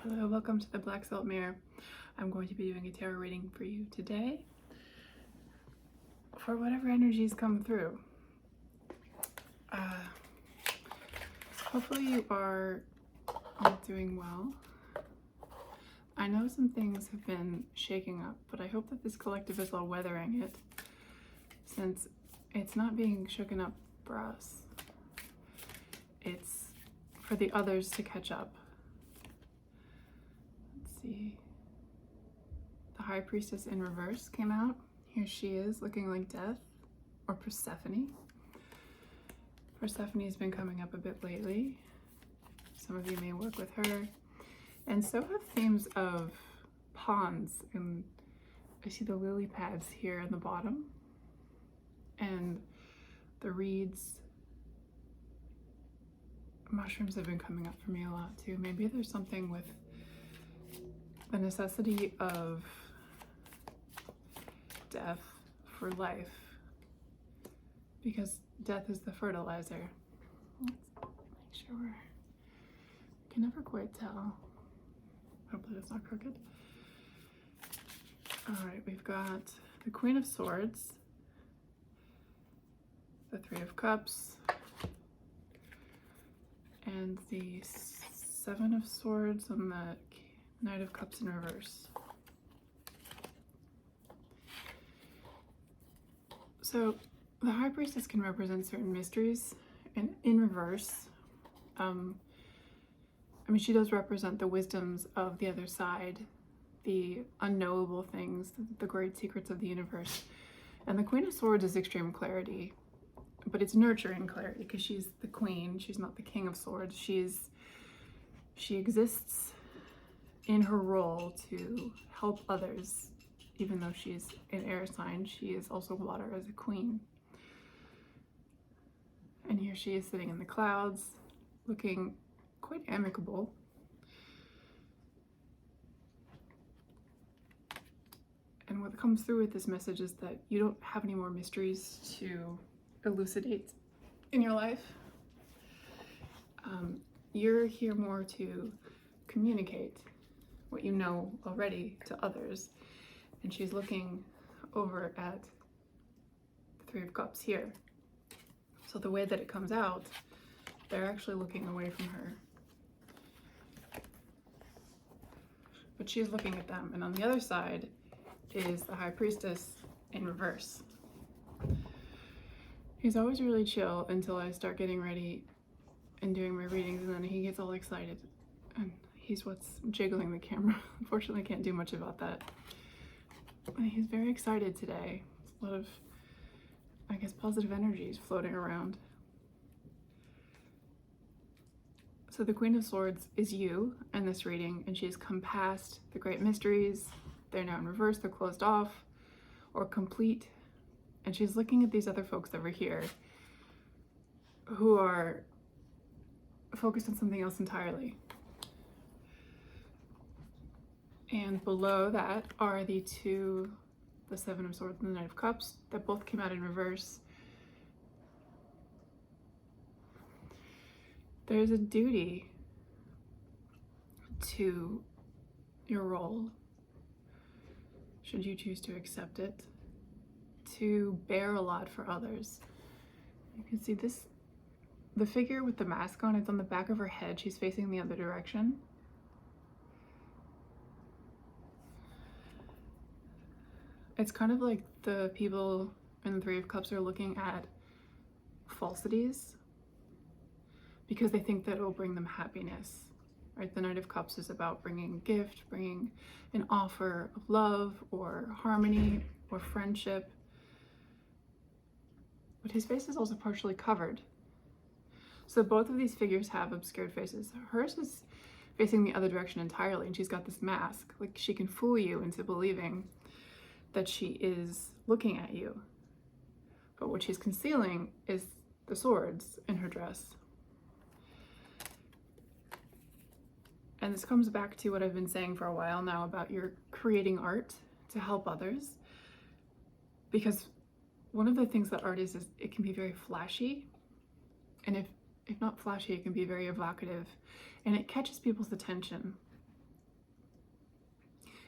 Hello, welcome to the Black Salt Mirror. I'm going to be doing a tarot reading for you today for whatever energies come through. Hopefully you are doing well. I know some things have been shaking up, but I hope that this collective is all weathering it, since it's not being shooken up for us. It's for the others to catch up. Let's see. The High Priestess in reverse came out. Here she is, looking like Death, or Persephone. Persephone's been coming up a bit lately. Some of you may work with her. And so have themes of ponds, and I see the lily pads here in the bottom, and the reeds. Mushrooms have been coming up for me a lot too. Maybe there's something with the necessity of death for life, because death is the fertilizer. Let's make sure I can never quite tell. Hopefully that's not crooked. All right, we've got the Queen of Swords, the Three of Cups, and the Seven of Swords and the Knight of Cups in reverse. So the High Priestess can represent certain mysteries, and in reverse, she does represent the wisdoms of the other side, the unknowable things, the great secrets of the universe. And the Queen of Swords is extreme clarity, but it's nurturing clarity, because she's the queen, she's not the King of Swords. She exists in her role to help others. Even though she's an air sign, she is also water as a queen. And here she is sitting in the clouds, looking quite amicable. And what comes through with this message is that you don't have any more mysteries to elucidate in your life. You're here more to communicate what you know already to others. And she's looking over at the Three of Cups here. So the way that it comes out, they're actually looking away from her. But she's looking at them. And on the other side is the High Priestess in reverse. He's always really chill until I start getting ready and doing my readings, and then he gets all excited. And he's what's jiggling the camera. Unfortunately, I can't do much about that. He's very excited today. A lot of, I guess, positive energies floating around. So the Queen of Swords is you in this reading, and she's come past the great mysteries. They're now in reverse, they're closed off or complete. And she's looking at these other folks over here who are focused on something else entirely. And below that are the Seven of Swords and the Knight of Cups, that both came out in reverse. There's a duty to your role, should you choose to accept it, to bear a lot for others. You can see this, the figure with the mask on, it's on the back of her head. She's facing the other direction. It's kind of like the people in the Three of Cups are looking at falsities because they think that it will bring them happiness, right? The Knight of Cups is about bringing a gift, bringing an offer of love or harmony or friendship. But his face is also partially covered. So both of these figures have obscured faces. Hers is facing the other direction entirely, and she's got this mask. Like, she can fool you into believing that she is looking at you. But what she's concealing is the swords in her dress. And this comes back to what I've been saying for a while now about your creating art to help others. Because one of the things that art is it can be very flashy. And if not flashy, it can be very evocative. And it catches people's attention.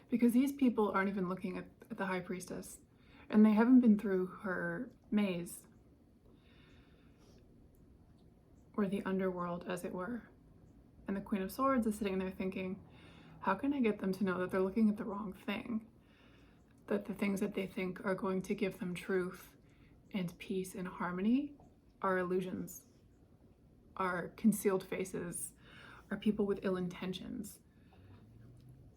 Because these people aren't even looking at the High Priestess, and they haven't been through her maze, or the underworld, as it were. And the Queen of Swords is sitting there thinking, how can I get them to know that they're looking at the wrong thing? That the things that they think are going to give them truth and peace and harmony are illusions, are concealed faces, are people with ill intentions.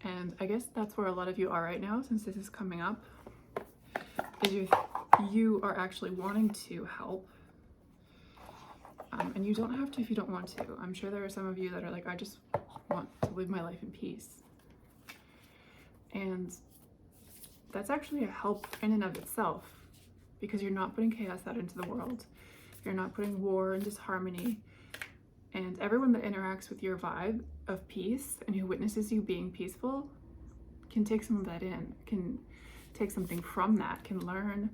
And I guess that's where a lot of you are right now, since this is coming up, is you are actually wanting to help. And you don't have to if you don't want to. I'm sure there are some of you that are like, I just want to live my life in peace. And that's actually a help in and of itself, because you're not putting chaos out into the world. You're not putting war and disharmony. And everyone that interacts with your vibe of peace and who witnesses you being peaceful can take some of that in, can take something from that, can learn,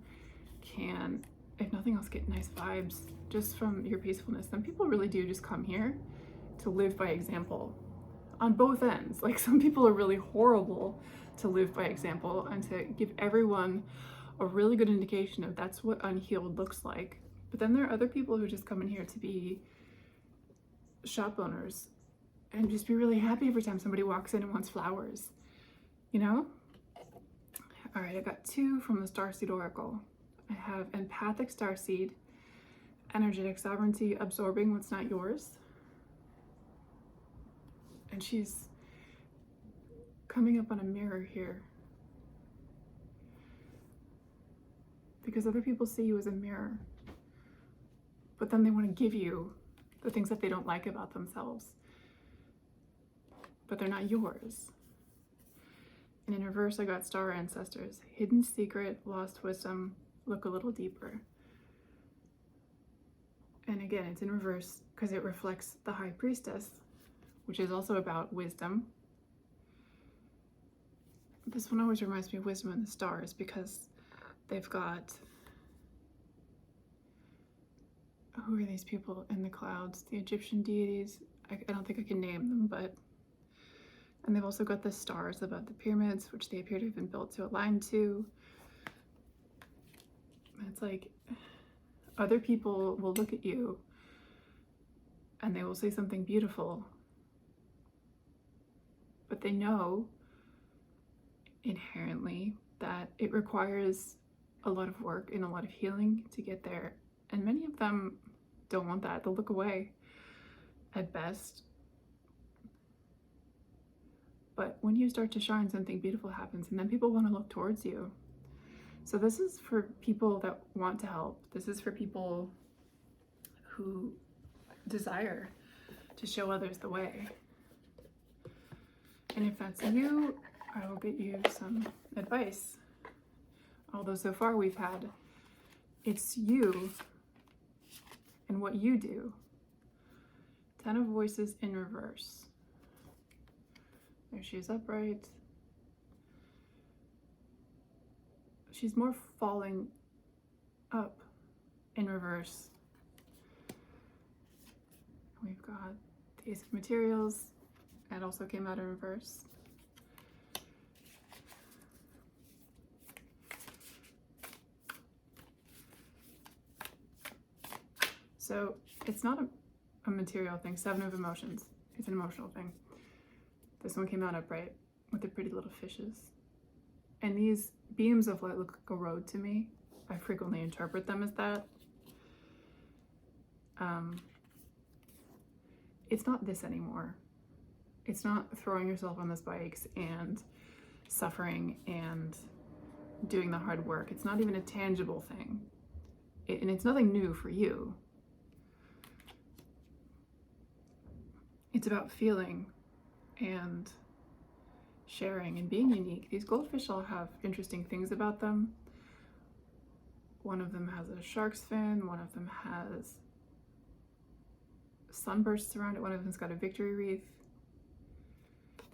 can, if nothing else, get nice vibes just from your peacefulness. Some people really do just come here to live by example on both ends. Like, some people are really horrible to live by example and to give everyone a really good indication of that's what unhealed looks like. But then there are other people who just come in here to be shop owners and just be really happy every time somebody walks in and wants flowers, you know? All right, I got 2 from the Starseed Oracle. I have Empathic Starseed, Energetic Sovereignty, Absorbing What's Not Yours. And she's coming up on a mirror here, because other people see you as a mirror, but then they want to give you the things that they don't like about themselves, but they're not yours. And in reverse, I got Star Ancestors, Hidden Secret, Lost Wisdom, Look a Little Deeper. And again, it's in reverse because it reflects the High Priestess, which is also about wisdom. This one always reminds me of Wisdom in the Stars, because they've got, who are these people in the clouds? The Egyptian deities. I don't think I can name them, but, and they've also got the stars above the pyramids, which they appear to have been built to align to. It's like, other people will look at you and they will say something beautiful, but they know inherently that it requires a lot of work and a lot of healing to get there. And many of them don't want that. They'll look away at best. But when you start to shine, something beautiful happens, and then people want to look towards you. So this is for people that want to help. This is for people who desire to show others the way. And if that's you, I will get you some advice. Although so far we've had, it's you and what you do. 10 of Voices in reverse. There she is, upright. She's more falling up in reverse. We've got the Ace of Materials. It also came out in reverse. So it's not a material thing. 7 of Emotions. It's an emotional thing. This one came out upright with the pretty little fishes. And these beams of light look like a road to me. I frequently interpret them as that. It's not this anymore. It's not throwing yourself on the spikes and suffering and doing the hard work. It's not even a tangible thing. And it's nothing new for you. It's about feeling and sharing and being unique. These goldfish all have interesting things about them. One of them has a shark's fin, one of them has sunbursts around it, one of them's got a victory wreath.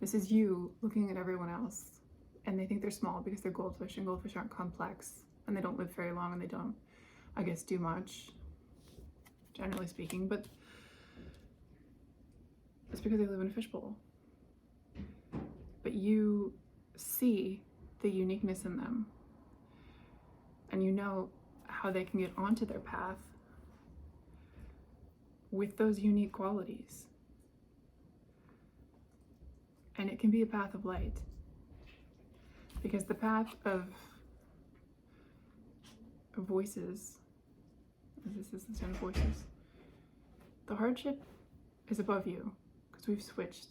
This is you looking at everyone else, and they think they're small because they're goldfish, and goldfish aren't complex, and they don't live very long, and they don't, I guess, do much, generally speaking, but it's because they live in a fishbowl. But you see the uniqueness in them, and you know how they can get onto their path with those unique qualities. And it can be a path of light, because the path of voices, this is the 10 of voices, the hardship is above you, because we've switched.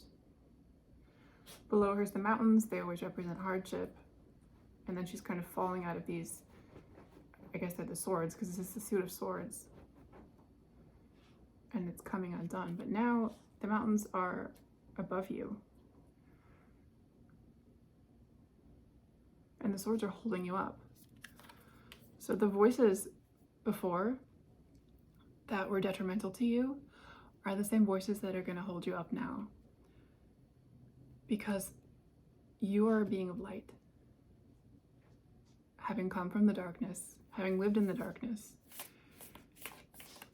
Below her is the mountains. They always represent hardship. And then she's kind of falling out of these, I guess they're the swords, because this is the suit of swords. And it's coming undone. But now the mountains are above you. And the swords are holding you up. So the voices before that were detrimental to you are the same voices that are going to hold you up now. Because you are a being of light. Having come from the darkness, having lived in the darkness,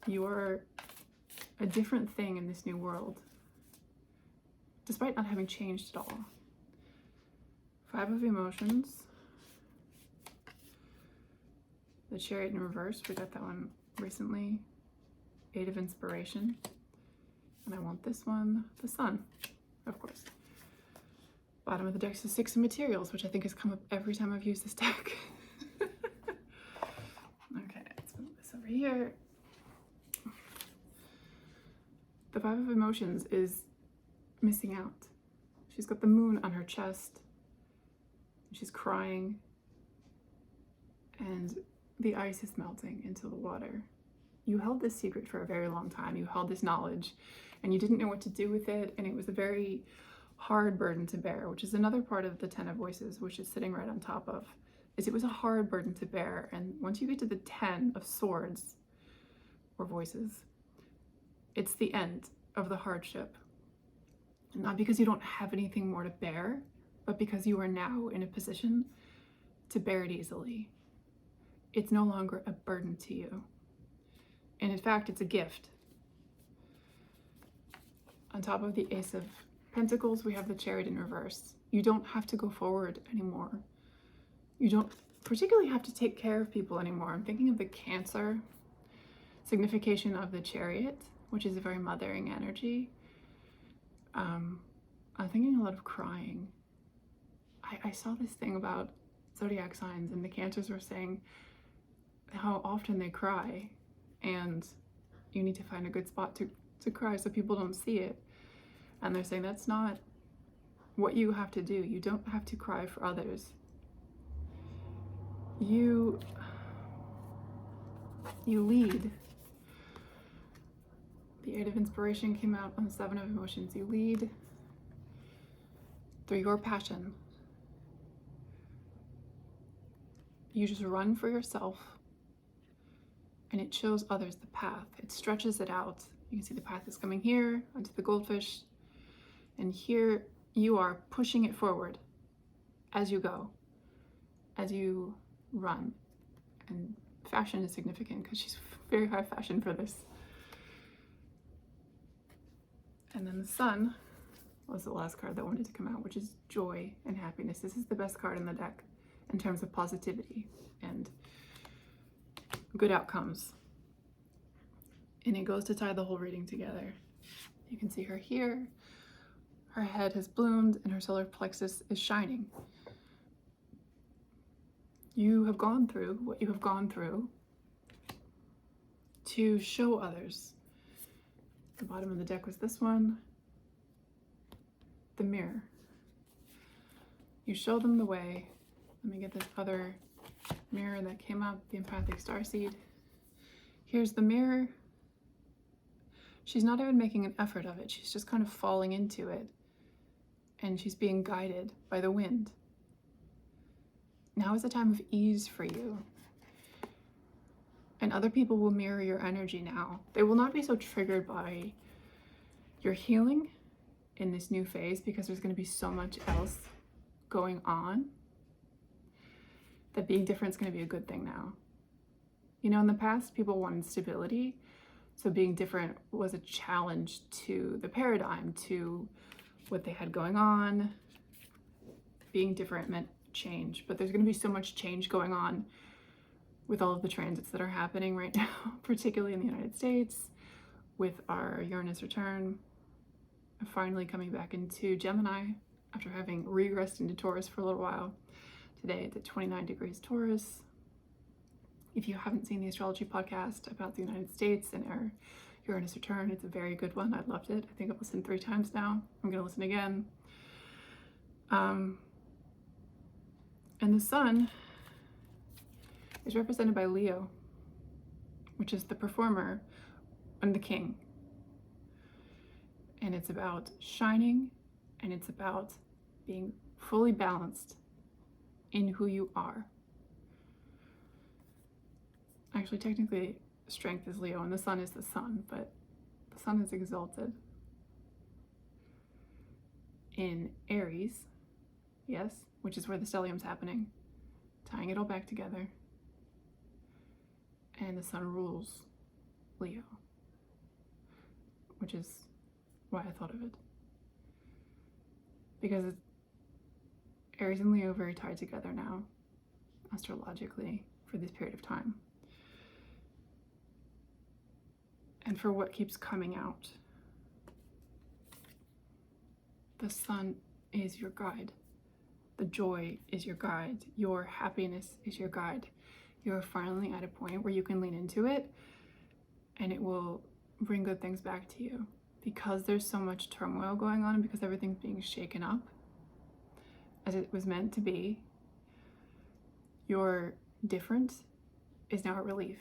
you are a different thing in this new world, despite not having changed at all. 5 of emotions. The Chariot in reverse, we got that one recently. 8 of inspiration. And I want this one, the Sun, of course. Bottom of the deck is the 6 of materials, which I think has come up every time I've used this deck. Okay, let's move this over here. The 5 of emotions is missing out. She's got the moon on her chest. She's crying. And the ice is melting into the water. You held this secret for a very long time. You held this knowledge and you didn't know what to do with it. And it was a very hard burden to bear, which is another part of the 10 of voices, which is sitting right on top of, is it was a hard burden to bear. And once you get to the 10 of swords or voices, it's the end of the hardship. And not because you don't have anything more to bear, but because you are now in a position to bear it easily. It's no longer a burden to you. And in fact, it's a gift. On top of the Ace of Pentacles, we have the Chariot in reverse. You don't have to go forward anymore. You don't particularly have to take care of people anymore. I'm thinking of the Cancer signification of the Chariot, which is a very mothering energy. I'm thinking a lot of crying. I saw this thing about zodiac signs, and the Cancers were saying how often they cry, and you need to find a good spot to cry so people don't see it. And they're saying that's not what you have to do. You don't have to cry for others. You lead. The 8 of inspiration came out on the 7 of emotions. You lead through your passion. You just run for yourself, and it shows others the path. It stretches it out. You can see the path is coming here onto the goldfish, and here you are pushing it forward as you go, as you run. And fashion is significant because she's very high fashion for this. And then the Sun was the last card that wanted to come out, which is joy and happiness. This is the best card in the deck in terms of positivity and good outcomes. And it goes to tie the whole reading together. You can see her here. Her head has bloomed and her solar plexus is shining. You have gone through what you have gone through to show others. The bottom of the deck was this one, the mirror. You show them the way. Let me get this other mirror that came up, the empathic starseed. Here's the mirror. She's not even making an effort of it. She's just kind of falling into it. And she's being guided by the wind. Now is a time of ease for you. And other people will mirror your energy now. They will not be so triggered by your healing in this new phase, because there's going to be so much else going on that being different is going to be a good thing now. You know, in the past, people wanted stability. So being different was a challenge to the paradigm, to what they had going on. being different meant change, but there's going to be so much change going on with all of the transits that are happening right now, particularly in the United States, with our Uranus return, finally coming back into Gemini after having regressed into Taurus for a little while. Today it's at 29 degrees Taurus. If you haven't seen the astrology podcast about the United States and our Uranus return, it's a very good one. I loved it. I think I've listened 3 times now. I'm going to listen again. And the sun is represented by Leo, which is the performer and the king. And it's about shining, and it's about being fully balanced in who you are. Actually, technically, strength is Leo, and the sun is the sun, but the sun is exalted in Aries, yes, which is where the stellium's happening, tying it all back together. And the sun rules Leo, which is why I thought of it. Because Aries and Leo are very tied together now, astrologically, for this period of time. And for what keeps coming out, the sun is your guide. The joy is your guide. Your happiness is your guide. You're finally at a point where you can lean into it, and it will bring good things back to you. Because there's so much turmoil going on, and because everything's being shaken up as it was meant to be, your difference is now a relief.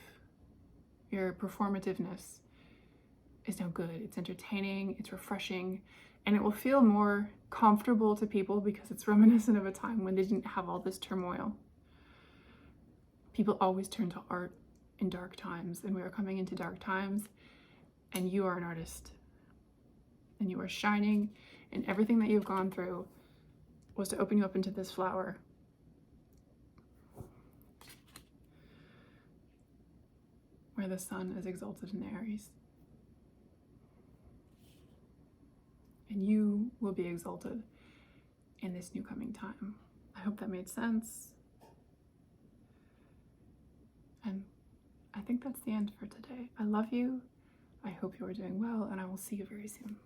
Your performativeness is now good. It's entertaining, it's refreshing, and it will feel more comfortable to people because it's reminiscent of a time when they didn't have all this turmoil. People always turn to art in dark times, and we are coming into dark times, and you are an artist. And you are shining, and everything that you've gone through was to open you up into this flower. Where the sun is exalted in Aries. And you will be exalted in this new coming time. I hope that made sense. And I think that's the end for today. I love you. I hope you are doing well, and I will see you very soon.